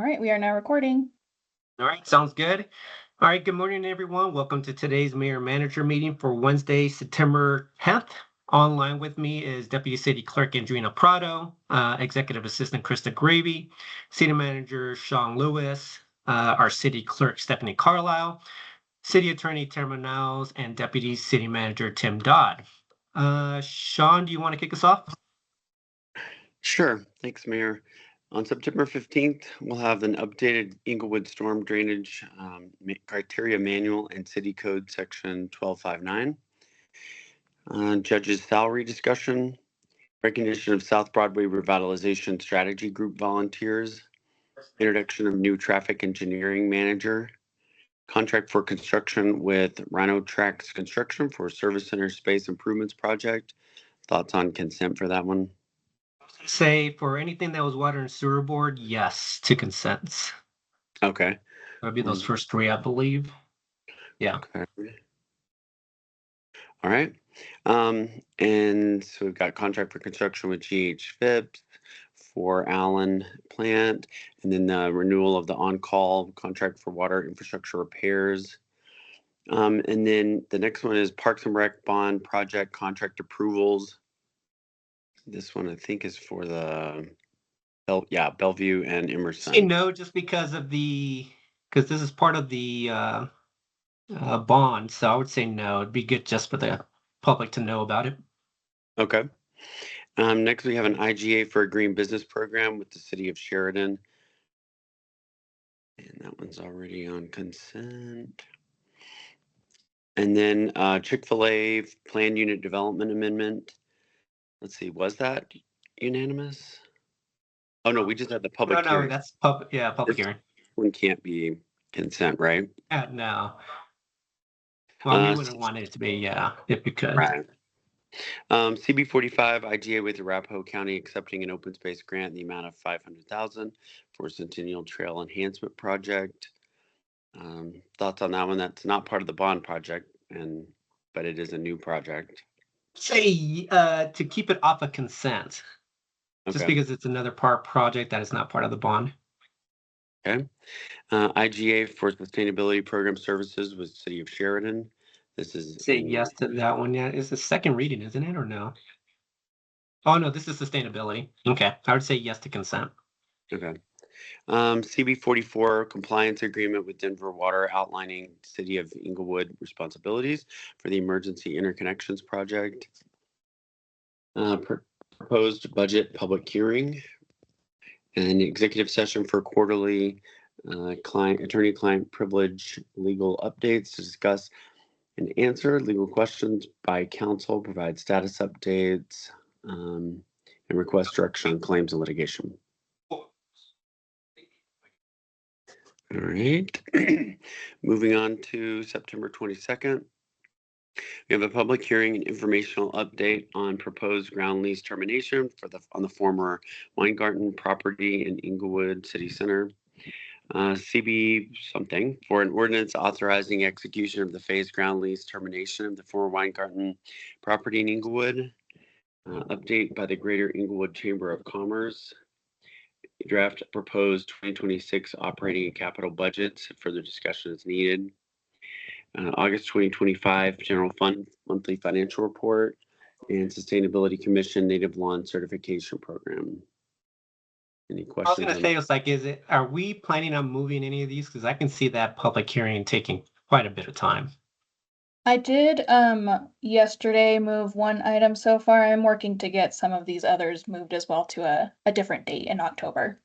right, we are now recording. All right, sounds good. All right, good morning, everyone. Welcome to today's Mayor Manager meeting for Wednesday, September 10th. Online with me is Deputy City Clerk Andrina Prado, Executive Assistant Krista Gravy, City Manager Sean Lewis, our City Clerk Stephanie Carlisle, City Attorney Tamara Niles, and Deputy City Manager Tim Dodd. Sean, do you want to kick us off? Sure. Thanks, Mayor. On September 15th, we'll have an updated Inglewood storm drainage criteria manual and city code section 1259. Judge's salary discussion, recognition of South Broadway Revitalization Strategy Group volunteers, introduction of new traffic engineering manager, contract for construction with Rhino Tracks Construction for Service Center Space Improvements Project. Thoughts on consent for that one? Say for anything that was water and sewer board, yes to consents. Okay. That'd be those first three, I believe. Yeah. Okay. All right. And so we've got contract for construction with GH Phipps for Allen plant, and then the renewal of the on-call contract for water infrastructure repairs. And then the next one is Parks and Rec bond project contract approvals. This one I think is for the Bellevue and Emerson. Say no, just because this is part of the bond, so I would say no. It'd be good just for the public to know about it. Okay. Next, we have an IGA for a green business program with the city of Sheridan. And that one's already on consent. And then Chick-fil-A Plan Unit Development Amendment. Let's see, was that unanimous? Oh, no, we just had the public hearing. No, that's public hearing. One can't be consent, right? No. Well, we wouldn't want it to be, if we could. Right. CB 45 IGA with Arapahoe County accepting an open space grant in the amount of $500,000 for Centennial Trail Enhancement Project. Thoughts on that one? That's not part of the bond project, but it is a new project. Say to keep it off of consent, just Okay. because it's another project that is not part of the bond. Okay. IGA for Sustainability Program Services with City of Sheridan. This is Say yes to that one. Yeah, it's the second reading, isn't it, or no? Oh no, this is sustainability. Okay, I would say yes to consent. Okay. CB 44 compliance agreement with Denver Water outlining City of Inglewood responsibilities for the emergency interconnections project. Proposed budget public hearing and executive session for quarterly attorney-client privilege legal updates to discuss and answer legal questions by counsel, provide status updates, and request direction on claims and litigation. All right. Moving on to September 22nd. We have a public hearing and informational update on proposed ground lease termination on the former Weingarten property in Inglewood City Center. CB something for an ordinance authorizing execution of the phased ground lease termination of the former Weingarten property in Inglewood. Update by the Greater Inglewood Chamber of Commerce. Draft proposed 2026 operating and capital budgets. Further discussion is needed. August 2025 General Fund Monthly Financial Report and Sustainability Commission Native Lawn Certification Program. Any questions? I was going to say, are we planning on moving any of these? Because I can see that public hearing taking quite a bit of time. I did yesterday move one item so far. I'm working to get some of these others moved as well to a different date in October.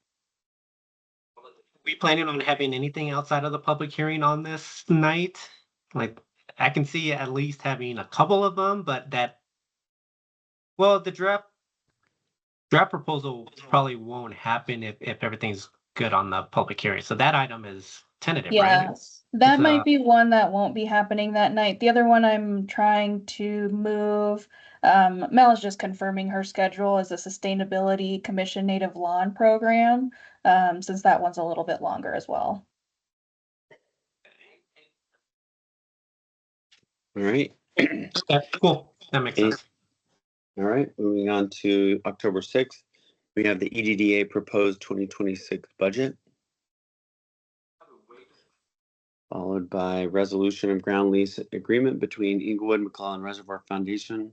Are we planning on having anything outside of the public hearing on this night? Like, I can see at least having a couple of them, but the draft proposal probably won't happen if everything's good on the public hearing. So that item is tentative, right? Yes, that might be one that won't be happening that night. The other one I'm trying to move, Mel is just confirming her schedule as a Sustainability Commission Native Lawn Program, since that one's a little bit longer as well. All right. Okay, cool. That makes sense. All right, moving on to October 6th, we have the EDDA proposed 2026 budget. followed by resolution of ground lease agreement between Inglewood McClellan Reservoir Foundation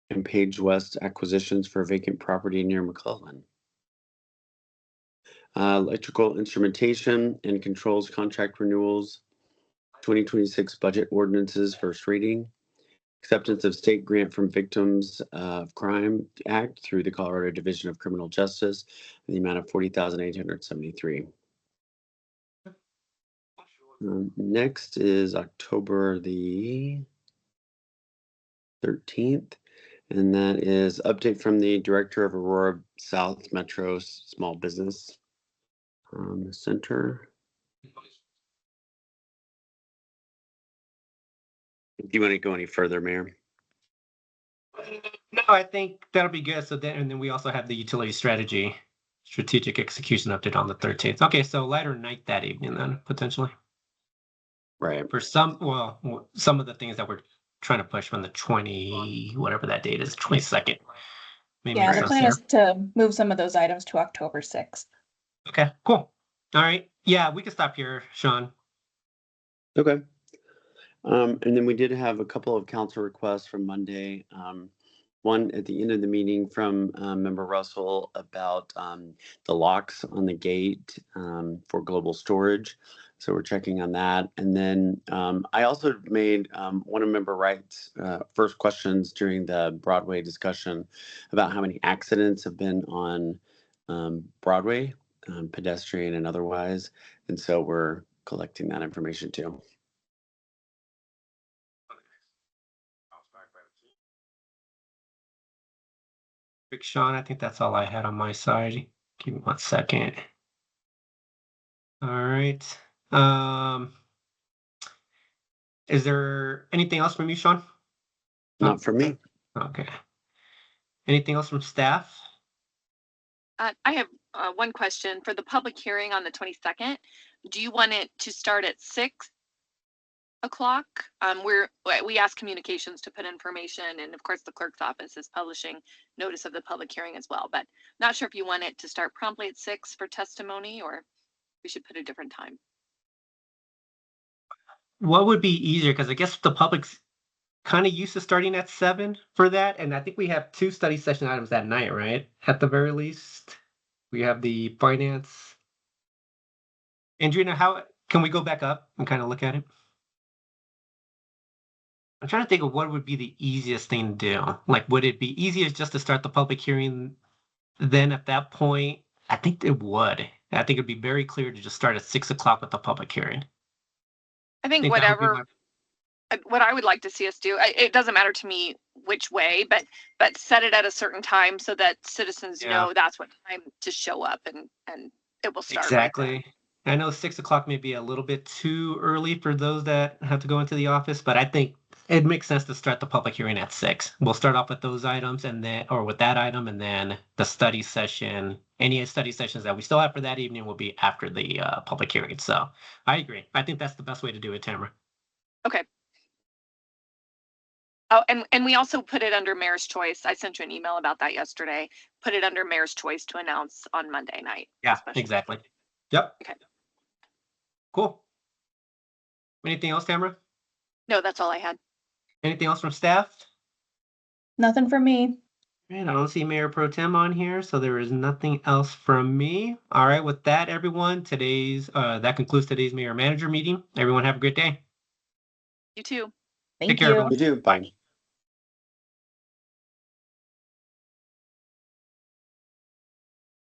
and Page West Acquisitions for vacant property near McClellan. Electrical instrumentation and controls contract renewals, 2026 budget ordinances, first reading. Acceptance of state grant from Victims of Crime Act through the Colorado Division of Criminal Justice in the amount of $40,873. Next is October the 13th, and that is update from the Director of Aurora South Metro Small Business Center. Do you want to go any further, Mayor? No, I think that'll be good. So then, and then we also have the utility strategy, strategic execution update on the 13th. Okay, so lighter night that evening then, potentially. Right. For some, well, some of the things that we're trying to push from the 20, whatever that date is, 22nd. Maybe Yeah, makes the sense plan there. is to move some of those items to October 6th. Okay, cool. All right. Yeah, we can stop here, Sean. Okay. And then we did have a couple of council requests from Monday. One at the end of the meeting from Member Russell about the locks on the gate for global storage. So we're checking on that. And then I also made one of Member Wright's first questions during the Broadway discussion about how many accidents have been on Broadway, pedestrian and otherwise. And so we're collecting that information too. Big Sean, I think that's all I had on my side. Give me 1 second. All right. Is there anything else from you, Sean? Not for me. Okay. Anything else from staff? I have one question for the public hearing on the 22nd. Do you want it to start at 6 o'clock? We ask communications to put information, and of course the clerk's office is publishing notice of the public hearing as well, but not sure if you want it to start promptly at 6 for testimony, or we should put a different time. What would be easier? Because I guess the public's kind of used to starting at 7 for that, and I think we have 2 study session items that night, right? At the very least, we have the finance. Andrina, how can we go back up and kind of look at it? I'm trying to think of what would be the easiest thing to do. Like, would it be easiest just to start the public hearing? Then at that point, I think it would. I think it'd be very clear to just start at 6 o'clock with the public hearing. I think that would be whatever, what I would like to see us do, it doesn't matter to me which way, but set it at a certain time so that citizens know that's what time to show up, and it will start. Exactly. Right then. I know 6 o'clock may be a little bit too early for those that have to go into the office, but I think it makes sense to start the public hearing at 6. We'll start off with those items and then, or with that item, and then the study session, any study sessions that we still have for that evening will be after the public hearing. So I agree. I think that's the best way to do it, Tamara. Okay. Oh, and we also put it under Mayor's Choice. I sent you an email about that yesterday. Put it under Mayor's Choice to announce on Monday night. Yeah, exactly. Yep. Okay. Cool. Anything else, Tamara? No, that's all I had. Anything else from staff? Nothing from me. And I don't see Mayor Pro Tem on here, so there is nothing else from me. All right, with that, everyone, that concludes today's Mayor Manager meeting. Everyone have a great day. You too. Thank Take care, you. everyone. You do. Bye.